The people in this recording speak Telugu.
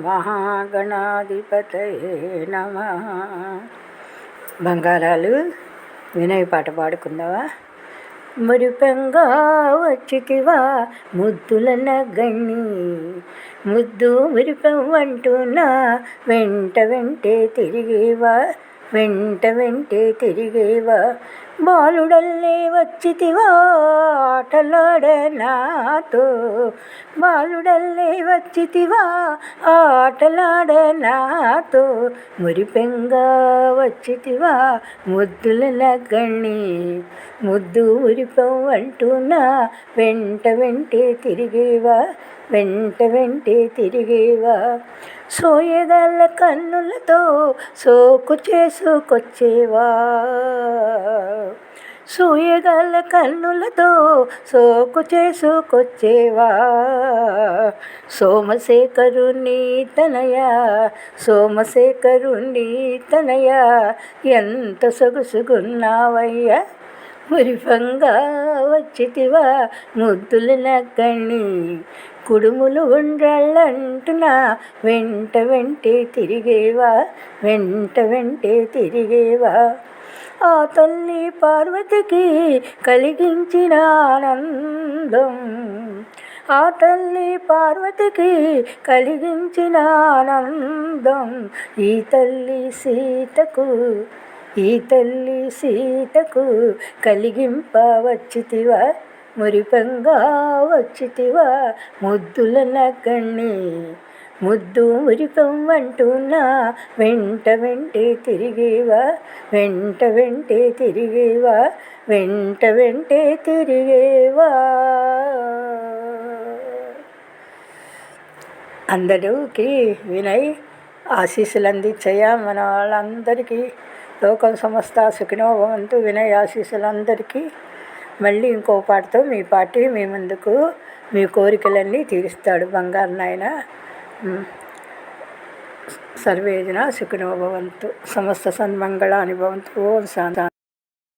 మహాగణాధిపతయే నమః. బంగారాలు వినయ్ పాట పాడుకుందావా? మురిపెంగా వచ్చితివా ముద్దుల నగణి, ముద్దు మురిపెంవంటున్నా వెంట వెంటే తిరిగేవా, వెంట వెంటే తిరిగేవా. బాలుడల్లే వచ్చితివా ఆటలాడ నాతో, బాలుడల్లే వచ్చితివా ఆటలాడ నాతో. మురిపెంగా వచ్చితివా ముద్దుల నగణి, ముద్దు మురిపెంవంటున్నా వెంట వెంటే తిరిగేవా, వెంట వెంటే తిరిగేవా. సోయగల కన్నులతో సోకు చేసుకొచ్చేవా, సోయగల కన్నులతో సోకు చేసుకొచ్చేవా. సోమశేఖరుని తనయ, సోమశేఖరుని తనయ ఎంత సొగసుగున్నావయ్యా. మురిపెంగా వచ్చితివా ముద్దుల నగణి, కుడుములు ఉండ్రాళ్ళంటున్నా వెంట వెంటే తిరిగేవా, వెంట వెంటే తిరిగేవా. ఆ తల్లి పార్వతికి కలిగించిన ఆనందం, ఆ తల్లి పార్వతికి కలిగించిన ఆనందం ఈ తల్లి సీతకు, ఈ తల్లి సీతకు కలిగింప వచ్చితివా. మురిపెంగా వచ్చితివా ముద్దుల నగణి, ముద్దు మురిపెంవంటున్నా వెంట వెంటే తిరిగేవా, వెంట వెంటే తిరిగేవా, వెంట వెంటే తిరిగేవా. అందరికీ వినయ్ ఆశీస్సులు అందించయ్యా. మన వాళ్ళందరికీ లోకం సమస్త సుఖినో భవంతు. వినయ్ ఆశీస్సులు అందరికీ. మళ్ళీ ఇంకో పాటతో మీ పార్టీ మీ ముందుకు మీ కోరికలన్నీ తీరుస్తాడు బంగారు నాయన. సర్వేజన సుఖినో భవంతు. సమస్త సన్మంగళాని భవంతు. ఓం శాంతి.